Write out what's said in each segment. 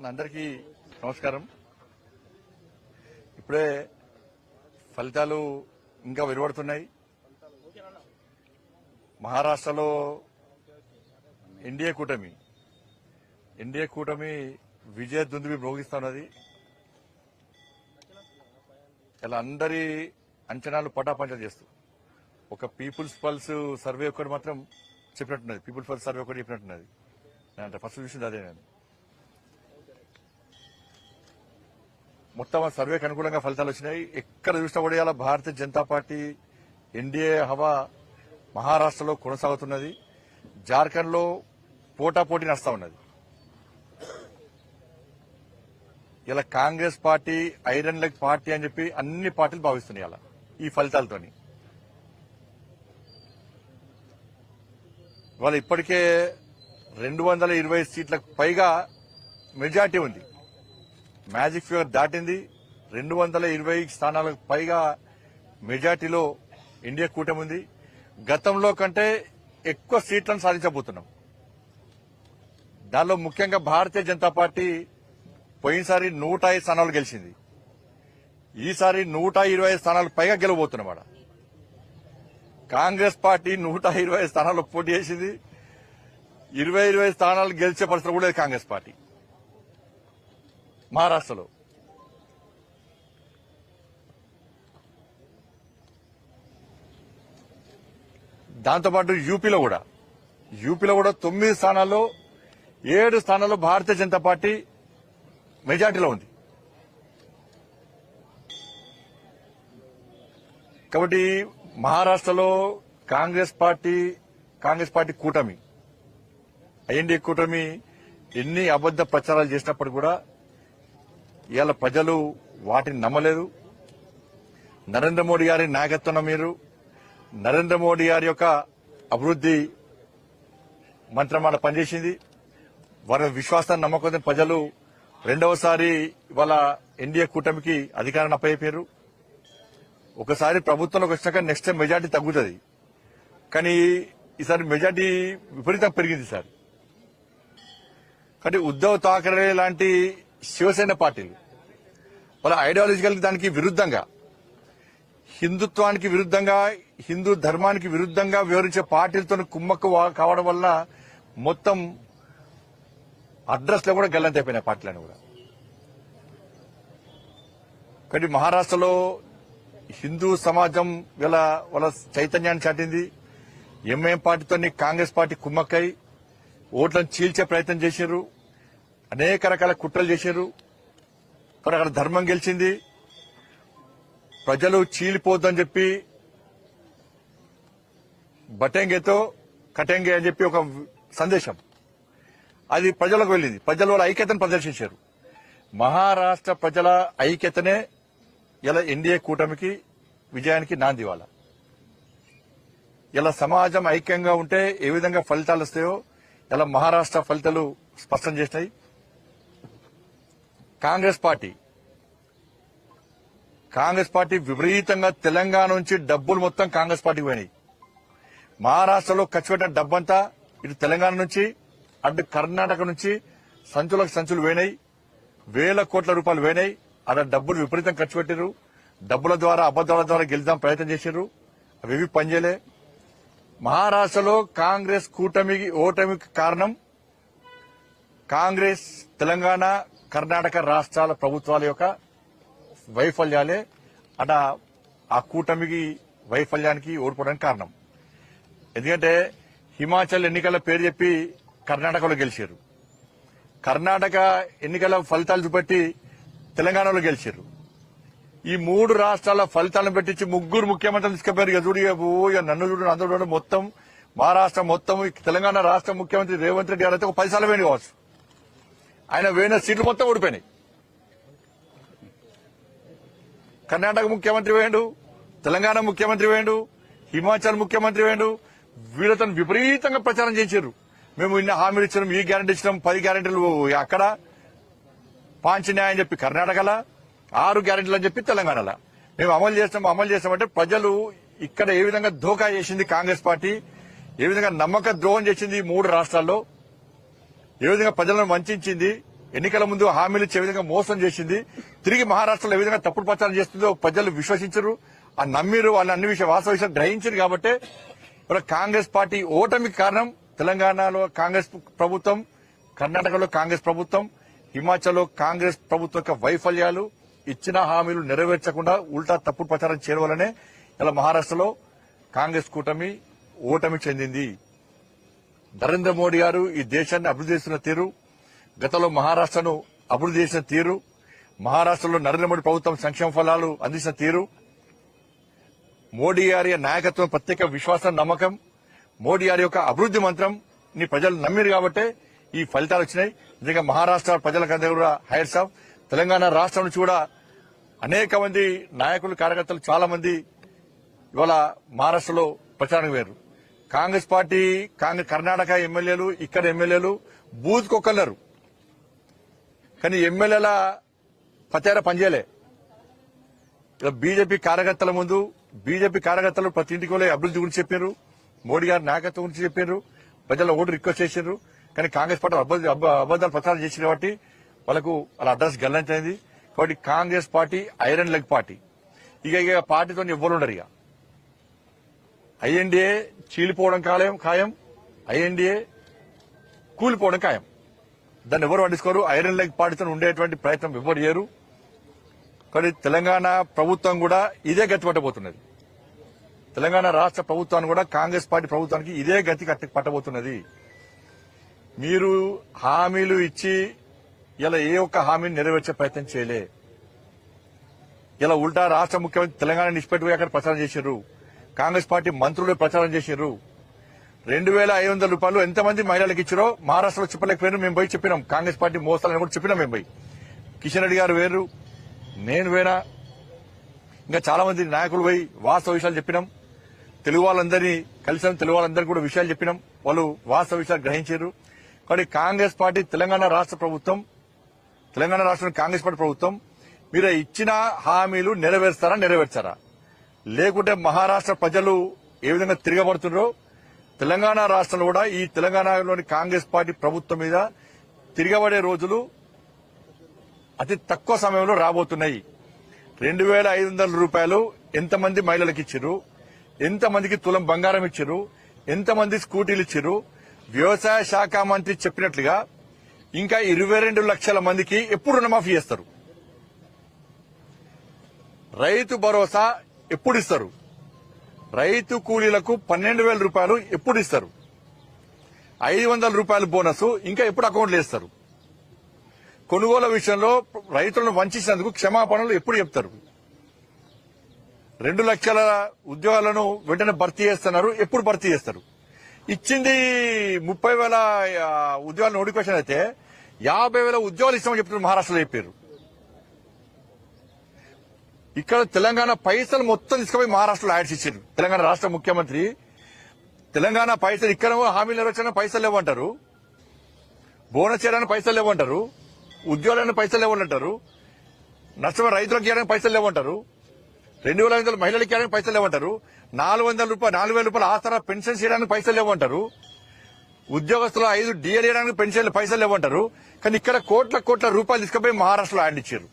అందరికీ నమస్కారం. ఇప్పుడే ఫలితాలు ఇంకా వెలువడుతున్నాయి. మహారాష్ట్రలో ఎన్డీఏ కూటమి విజయ దుందుబి మ్రోగిస్తున్నది. ఇలా అందరి అంచనాలు పటాపంచలు చేస్తూ ఒక పీపుల్స్ పల్స్ సర్వే ఒకటి మాత్రం చెప్పినట్టున్నది. పీపుల్స్ పల్స్ సర్వే ఒకటి చెప్పినట్టున్నది. అంటే ఫస్ట్ చూసింది అదే. నేను మొత్తం ఆ సర్వేకి అనుకూలంగా ఫలితాలు వచ్చినాయి. ఎక్కడ చూసినా కూడా ఇలా భారతీయ జనతా పార్టీ ఎన్డీఏ హవా మహారాష్ట్రలో కొనసాగుతున్నది. జార్ఖండ్ లో పోటాపోటీ నడుస్తా ఉన్నది. ఇలా Congress party iron leg party అని చెప్పి అన్ని పార్టీలు భావిస్తున్నాయి అలా ఈ ఫలితాలతోని. వాళ్ళ ఇప్పటికే 220 సీట్లకు పైగా మెజార్టీ ఉంది. మ్యాజిక్ ఫిగర్ దాటింది. 220 స్థానాలకు పైగా మెజార్టీలో ఇండియా కూటమి ఉంది. గతంలో కంటే ఎక్కువ సీట్లను సాధించబోతున్నాం. దానిలో ముఖ్యంగా భారతీయ జనతా పార్టీ పోయినసారి 105 స్థానాలు గెలిచింది. ఈసారి 125 స్థానాలకు పైగా గెలవబోతున్నమాట. కాంగ్రెస్ పార్టీ 120 స్థానాల్లో పోటీ చేసింది. 20 స్థానాలు గెలిచే పరిస్థితి కూడా లేదు కాంగ్రెస్ పార్టీ మహారాష్ట్రలో. దాంతోపాటు యూపీలో కూడా 9 స్థానాల్లో 7 స్థానాల్లో భారతీయ జనతా పార్టీ మెజార్టీలో ఉంది. కాబట్టి మహారాష్ట్రలో కాంగ్రెస్ పార్టీ కూటమి ఎన్డీఏ కూటమి ఎన్ని అబద్ద ప్రచారాలు చేసినప్పుడు కూడా ఇవాళ ప్రజలు వాటిని నమ్మలేదు. నరేంద్ర మోడీ గారి నాయకత్వం మీరు నరేంద్ర మోడీ గారి యొక్క అభివృద్ది మంత్రమాల పనిచేసింది. వారి విశ్వాసాన్ని నమ్మకంతో ప్రజలు రెండవసారి ఇవాళ ఎన్డీఏ కూటమికి అధికారాన్ని అప్పయ్యారు. ఒకసారి ప్రభుత్వంలోకి వచ్చినాక నెక్స్ట్ టైం మెజార్టీ తగ్గుతుంది. కానీ ఈసారి మెజార్టీ విపరీతంగా పెరిగింది సార్. కాబట్టి ఉద్దవ్ ఠాకరే లాంటి శివసేన పార్టీలు వాళ్ళ ఐడియాలజికల్ దానికి విరుద్దంగా, హిందుత్వానికి విరుద్దంగా, హిందూ ధర్మానికి విరుద్దంగా వివరించే పార్టీలతో కుమ్మక్కు కావడం వల్ల మొత్తం అడ్రస్ లో కూడా గల్లంతైపోయినాయి పార్టీలను కూడా. కానీ మహారాష్ట్రలో హిందూ సమాజం వాళ్ళ చైతన్యాన్ని చాటింది. ఎంఐఎం పార్టీతో కాంగ్రెస్ పార్టీ కుమ్మక్కై ఓట్లను చీల్చే ప్రయత్నం చేశారు. అనేక రకాల కుట్రలు చేశారు. కానీ అక్కడ ధర్మం గెలిచింది. ప్రజలు చీలిపోద్దని చెప్పి బటేంగేతో కటేంగే అని చెప్పి ఒక సందేశం అది ప్రజలకు వెళ్ళింది. ప్రజలు వాళ్ళ ఐక్యతను ప్రదర్శించారు. మహారాష్ట్ర ప్రజల ఐక్యతనే ఇలా ఎన్డీఏ కూటమికి విజయానికి నాంది. ఇవాళ ఇలా సమాజం ఐక్యంగా ఉంటే ఏ విధంగా ఫలితాలు వస్తాయో ఇలా మహారాష్ట్ర ఫలితాలు స్పష్టం చేసినాయి. కాంగ్రెస్ పార్టీ విపరీతంగా తెలంగాణ నుంచి డబ్బులు మొత్తం కాంగ్రెస్ పార్టీకి పోయినాయి. మహారాష్ట్రలో ఖర్చు పెట్టిన డబ్బంతా ఇటు తెలంగాణ నుంచి అటు కర్ణాటక నుంచి సంచులకు సంచులు పోయినాయి. 1,000 కోట్ల రూపాయలు పోయినాయి. అలా డబ్బులు విపరీతం ఖర్చు పెట్టారు. డబ్బుల ద్వారా అబద్దాల ద్వారా గెలుద్దాం ప్రయత్నం చేశారు. అవి పనిచేయలే. మహారాష్ట్రలో కాంగ్రెస్ కూటమికి ఓటమికి కారణం కాంగ్రెస్ తెలంగాణ కర్ణాటక రాష్ట్రాల ప్రభుత్వాల యొక్క వైఫల్యాలే. అట ఆ కూటమికి వైఫల్యానికి ఓడిపోవడానికి కారణం. ఎందుకంటే హిమాచల్ ఎన్నికల పేరు చెప్పి కర్ణాటకలో గెలిచారు. కర్ణాటక ఎన్నికల ఫలితాలు చూపెట్టి తెలంగాణలో గెలిచారు. ఈ 3 రాష్ట్రాల ఫలితాలను పెట్టించి 3 ముఖ్యమంత్రులు తీసుకుపోయారు. ఇక నన్ను చూడు అందరూ చూడండి. మొత్తం మహారాష్ట్ర మొత్తం తెలంగాణ రాష్ట్ర ముఖ్యమంత్రి రేవంత్ రెడ్డి గారు అయితే ఒక 10 సార్లు వేణి కావచ్చు. ఆయన వేయిన సీట్లు మొత్తం ఓడిపోయినాయి. కర్ణాటక ముఖ్యమంత్రి వేయండు, తెలంగాణ ముఖ్యమంత్రి వేయండు, హిమాచల్ ముఖ్యమంత్రి వేయండు. వీళ్ళతో విపరీతంగా ప్రచారం చేశారు. మేము ఇన్ని హామీలు ఇచ్చినాం, ఈ గ్యారెంటీ ఇచ్చినాం, 10 గ్యారెంటీలు అక్కడ పాంచన్యాయం చెప్పి కర్ణాటకలో, 6 గ్యారెంటీలు అని చెప్పి తెలంగాణలో మేము అమలు చేస్తామంటే ప్రజలు ఇక్కడ ఏ విధంగా ధోకా చేసింది కాంగ్రెస్ పార్టీ, ఏ విధంగా నమ్మక ద్రోహం చేసింది 3 రాష్ట్రాల్లో, ఏ విధంగా ప్రజలను వంచింది, ఎన్నికల ముందు హామీలు ఇచ్చే విధంగా మోసం చేసింది, తిరిగి మహారాష్ట్రలో ఏ విధంగా తప్పుడు ప్రచారం చేస్తుందో ప్రజలు విశ్వసించరు, ఆ నమ్మిరు, వాళ్ళు అన్ని వాస్తవ విషయాలు గ్రహించారు. కాబట్టి ఇప్పుడు కాంగ్రెస్ పార్టీ ఓటమికి కారణం తెలంగాణలో కాంగ్రెస్ ప్రభుత్వం, కర్ణాటకలో కాంగ్రెస్ ప్రభుత్వం, హిమాచల్లో కాంగ్రెస్ ప్రభుత్వం యొక్క వైఫల్యాలు, ఇచ్చిన హామీలు నెరవేర్చకుండా ఉల్టా తప్పుడు ప్రచారం చేయడం వల్లనే ఇలా మహారాష్ట్రలో కాంగ్రెస్ కూటమి ఓటమి చెందింది. నరేంద్ర మోడీ గారు ఈ దేశాన్ని అభివృద్ధి చేస్తున్న తీరు, గతంలో మహారాష్ట్రను అభివృద్ధి చేసిన తీరు, మహారాష్ట్రలో నరేంద్ర మోడీ ప్రభుత్వం సంక్షేమ ఫలాలు అందించిన తీరు, మోడీ గారి నాయకత్వం ప్రత్యేక విశ్వాసం, నమ్మకం, మోడీ గారి యొక్క అభివృద్ధి మంత్రం ని ప్రజలు నమ్మిరు కాబట్టే ఈ ఫలితాలు వచ్చినాయి. నిజంగా మహారాష్ట్ర ప్రజలకందరూ కూడా హైర్స్ ఆఫ్. తెలంగాణ రాష్ట్రం నుంచి కూడా అనేక మంది నాయకులు, కార్యకర్తలు చాలా మంది ఇవాళ మహారాష్ట్రలో ప్రచారం వేరు. కాంగ్రెస్ పార్టీ కర్ణాటక ఎమ్మెల్యేలు, ఇక్కడ ఎమ్మెల్యేలు బూత్ కొక్కన్నారు, కానీ ఎమ్మెల్యేల ప్రచారం పనిచేయలే. బీజేపీ కార్యకర్తల ముందు బీజేపీ కార్యకర్తలు ప్రతి ఇంటికి వెళ్ళి అభివృద్ధి గురించి చెప్పారు, మోడీ గారి నాయకత్వం గురించి చెప్పారు, ప్రజల ఓటు రిక్వెస్ట్ చేశారు. కానీ కాంగ్రెస్ పార్టీ అబద్దాలు ప్రచారం చేసింది కాబట్టి వాళ్ళకు వాళ్ళ అడ్రస్ గల్లంతైంది. కాబట్టి Congress party iron leg party. ఇక పార్టీతో ఎవ్వరు ఉండరు. ఇక ఐఎన్డీఏ చీలిపోవడం ఖాయం, ఐఎన్డీఏ కూలిపోవడం ఖాయం. దాన్ని ఎవరు పట్టించుకోరు. ఐరన్ లెగ్ పార్టీతో ఉండేటువంటి ప్రయత్నం ఎవరు చేయరు. కానీ తెలంగాణ ప్రభుత్వం కూడా ఇదే గతి పట్టబోతున్నది. తెలంగాణ రాష్ట్ర ప్రభుత్వాన్ని కూడా కాంగ్రెస్ పార్టీ ప్రభుత్వానికి ఇదే గతి పట్టబోతున్నది. మీరు హామీలు ఇచ్చి ఇలా ఏ ఒక్క హామీని నెరవేర్చే ప్రయత్నం చేయలే. ఇలా ఉల్టా రాష్ట్ర ముఖ్యమంత్రి తెలంగాణ నిష్పెట్టుకుని అక్కడ ప్రచారం చేశారు. కాంగ్రెస్ పార్టీ మంత్రులు ప్రచారం చేశారు. 2,500 రూపాయలు ఎంతమంది మహిళలకు ఇచ్చారో మహారాష్ట్రలో చెప్పలేకపోయారు. మేము పోయి చెప్పినాం. కాంగ్రెస్ పార్టీ మోసాలని కూడా చెప్పినాం. మేము పోయి కిషన్ రెడ్డి గారు వేరు, నేను వేరా, ఇంకా చాలా మంది నాయకులు పోయి వాస్తవ విషయాలు చెప్పినాం. తెలుగు వాళ్ళందరినీ కలిసాం, తెలుగు వాళ్ళందరికీ కూడా విషయాలు చెప్పినాం. వాళ్ళు వాస్తవ విషయాలు గ్రహించారు. కాబట్టి కాంగ్రెస్ పార్టీ తెలంగాణ రాష్ట్ర ప్రభుత్వం, తెలంగాణ రాష్ట్రంలో కాంగ్రెస్ పార్టీ ప్రభుత్వం మీరు ఇచ్చిన హామీలు నెరవేర్చారా? లేకుంటే మహారాష్ట్ర ప్రజలు ఏ విధంగా తిరగబడుతున్నారో తెలంగాణ రాష్ట్రంలో కూడా ఈ తెలంగాణలోని కాంగ్రెస్ పార్టీ ప్రభుత్వం మీద తిరగబడే రోజులు అతి తక్కువ సమయంలో రాబోతున్నాయి. 2,500 రూపాయలు ఎంతమంది మహిళలకు ఇచ్చారు, ఎంతమందికి తులం బంగారం ఇచ్చారు, ఎంతమంది స్కూటీలు ఇచ్చారు? వ్యవసాయ శాఖ మంత్రి చెప్పినట్లుగా ఇంకా 22 లక్షల మందికి ఎప్పుడు రుణమాఫీ చేస్తారు? రైతు భరోసా ఎప్పుడు ఇస్తారు? రైతు కూలీలకు 12,000 రూపాయలు ఎప్పుడు ఇస్తారు? 500 రూపాయల బోనస్ ఇంకా ఎప్పుడు అకౌంట్లు వేస్తారు? కొనుగోలు విషయంలో రైతులను వంచినందుకు క్షమాపణలు ఎప్పుడు చెప్తారు? 2 లక్షల ఉద్యోగాలను వెంటనే భర్తీ చేస్తున్నారు, ఎప్పుడు భర్తీ చేస్తారు? ఇచ్చింది 30,000 ఉద్యోగాల నోటిఫికేషన్ అయితే 50,000 ఉద్యోగాలు ఇస్తామని చెప్తున్నారు. మహారాష్ట్రలో చెప్పారు. ఇక్కడ తెలంగాణ పైసలు మొత్తం తీసుకుపోయి మహారాష్ట్రలో యాడ్స్ ఇచ్చారు. తెలంగాణ రాష్ట్ర ముఖ్యమంత్రి తెలంగాణ పైసలు ఇక్కడ హామీలు నెరవేర్చడానికి పైసలు లేవంటారు, బోనస్ చేయడానికి పైసలు లేవంటారు, ఉద్యోగాలకు పైసలు లేవంటారు, నష్టమైన రైతులకు ఇవ్వడానికి పైసలు లేవంటారు, 2,500 మహిళలకు ఇవ్వడానికి పైసలు లేవంటారు, 4,000 రూపాయలు ఆసరా పెన్షన్ చేయడానికి పైసలు లేవంటారు, ఉద్యోగస్తులు 5 డిఏలు చేయడానికి పెన్షన్ పైసలు లేవంటారు. కానీ ఇక్కడ కోట్ల రూపాయలు తీసుకుపోయి మహారాష్ట్రలో యాడ్ ఇచ్చారు.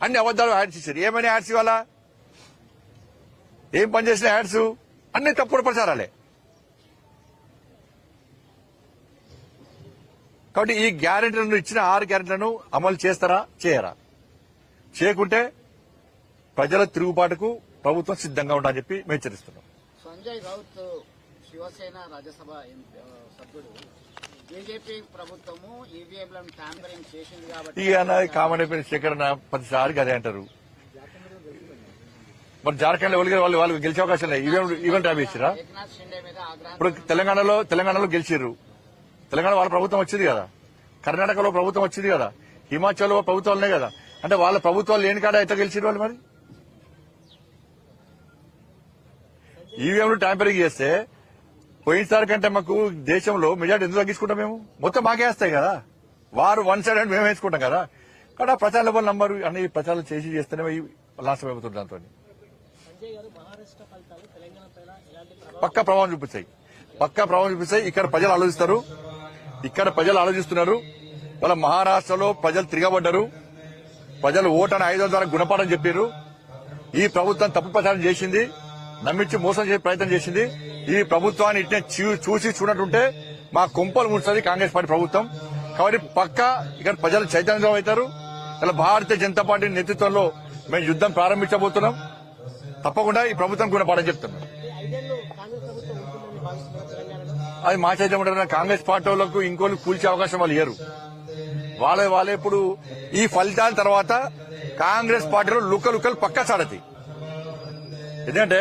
అన్ని అబద్దాలు యాడ్స్ ఇచ్చారు. ఏమైనా యాడ్స్ ఇవ్వాలా? ఏం పనిచేసిన యాడ్స్? అన్ని తప్పుడు ప్రచారాలే. కాబట్టి ఈ గ్యారెంటీలను ఇచ్చిన 6 గ్యారెంటీలను అమలు చేస్తారా, చేయరా? చేయకుంటే ప్రజల తిరుగుబాటుకు ప్రభుత్వం సిద్ధంగా ఉండాలని చెప్పి మేము హెచ్చరిస్తున్నాం. సంజయ్ రౌత్ శివసేన రాజ్యసభ సభ్యుడు బీజేపీ ప్రభుత్వము ఈవీఎంలను ట్యాంపరింగ్ చేసింది కాబట్టి ఇక కామన్ అయిపోయిన శేఖరణ 10 అదే అంటారు. మరి జార్ఖండ్ లో వాళ్ళు గెలిచే అవకాశం లేదు. ఈవెంట్ ట్యాబ్ ఇచ్చిరా? ఏక్నాథ్ షిండే మీద ఇప్పుడు తెలంగాణలో గెలిచిర్రు. తెలంగాణ వాళ్ళ ప్రభుత్వం వచ్చింది కదా, కర్ణాటకలో ప్రభుత్వం వచ్చింది కదా, హిమాచల్లో ప్రభుత్వాలు ఉన్నాయి కదా. అంటే వాళ్ళ ప్రభుత్వాలు లేని కాడ ఎట్లా గెలిచిరు వాళ్ళు? మరి ఈవీఎంలు ట్యాంపరింగ్ చేస్తే పోయినసారి కంటే మాకు దేశంలో మెజార్టీ ఎందుకు తగ్గించుకుంటాం? మేము మొత్తం మాకే వేస్తాయి కదా. వారు 1 సైడ్ అంటే మేము వేసుకుంటాం కదా. కాబట్టి ఆ ప్రచార లెవెల్ నంబర్ అన్ని ప్రచారాలు చేస్తేనే లాస్ట్ అయిపోతుంది. దాంతో పక్క ప్రభావం చూపిస్తాయి. పక్కా ప్రభావం చూపిస్తాయి. ఇక్కడ ప్రజలు ఆలోచిస్తారు, ఇక్కడ ప్రజలు ఆలోచిస్తున్నారు. వాళ్ళ మహారాష్ట్రలో ప్రజలు తిరగబడ్డారు, ప్రజలు ఓటని ఆయుధాల ద్వారా గుణపాఠం చెప్పారు. ఈ ప్రభుత్వం తప్పు ప్రచారం చేసింది, నమ్మించి మోసం చేసే ప్రయత్నం చేసింది. ఈ ప్రభుత్వాన్ని ఇట్నే చూసి చూడటుంటే మా కొంపలు ముడుస్తుంది కాంగ్రెస్ పార్టీ ప్రభుత్వం. కాబట్టి పక్కా ఇక్కడ ప్రజలు చైతన్యం అవుతారు. ఇలా భారతీయ జనతా పార్టీ నేతృత్వంలో మేము యుద్దం ప్రారంభించబోతున్నాం. తప్పకుండా ఈ ప్రభుత్వం గుణపాఠం చెప్తున్నాం. అది మా చైతన్యం ఉంటారు. కాంగ్రెస్ పార్టీ వాళ్ళకు ఇంకోళ్ళు కూల్చే అవకాశం వాళ్ళు ఇయ్యరు. వాళ్ళే ఇప్పుడు ఈ ఫలితాల తర్వాత కాంగ్రెస్ పార్టీలో లుక్కలు పక్కా సాడతాయి. ఎందుకంటే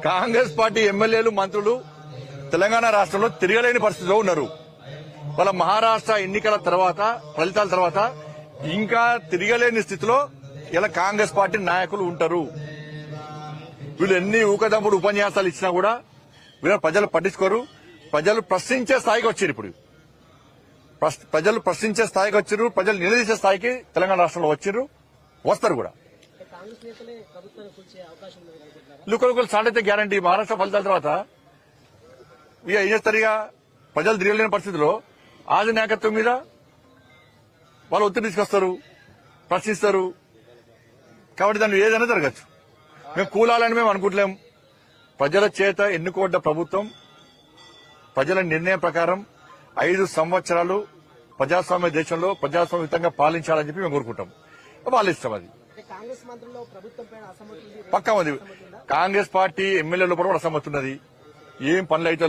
కాంగ్రెస్ పార్టీ ఎమ్మెల్యేలు మంత్రులు తెలంగాణ రాష్ట్రంలో తిరగలేని పరిస్థితిలో ఉన్నారు. వాళ్ళ మహారాష్ట్ర ఎన్నికల తర్వాత ఫలితాల తర్వాత ఇంకా తిరగలేని స్థితిలో ఇలా కాంగ్రెస్ పార్టీ నాయకులు ఉంటారు. వీళ్ళు ఎన్ని ఊకదంపుడు ఉపన్యాసాలు ఇచ్చినా కూడా వీళ్ళు ప్రజలు పట్టించుకోరు. ప్రజలు ప్రశ్నించే స్థాయికి వచ్చారు. ఇప్పుడు ప్రజలు ప్రశ్నించే స్థాయికి వచ్చారు, ప్రజలు నిలదీసే స్థాయికి తెలంగాణ రాష్ట్రంలో వచ్చారు, వస్తారు కూడా. లుకలు స్టార్ట్ అయితే గ్యారంటీ. మహారాష్ట్ర ఫలితాల తర్వాత ఇక ఏం చేస్తారు? ఇక ప్రజలు తిరగలేని పరిస్థితిలో ఆది నాయకత్వం మీద వాళ్ళు ఒత్తిడి తీసుకొస్తారు, ప్రశ్నిస్తారు. కాబట్టి దాన్ని ఏదైనా జరగచ్చు. మేము కూలాలని మేము అనుకుంటలేం. ప్రజల చేత ఎన్నుకోబడ్డ ప్రభుత్వం ప్రజల నిర్ణయం ప్రకారం 5 సంవత్సరాలు ప్రజాస్వామ్య దేశంలో ప్రజాస్వామ్యయుతంగా పాలించాలని చెప్పి మేము కోరుకుంటాం. వాళ్ళ ఇష్టం అది. పక్కా ఉంది. కాంగ్రెస్ పార్టీ ఎమ్మెల్యేల లోపల కూడా అసమ్మతి ఉన్నది. ఏం పనులు అయితే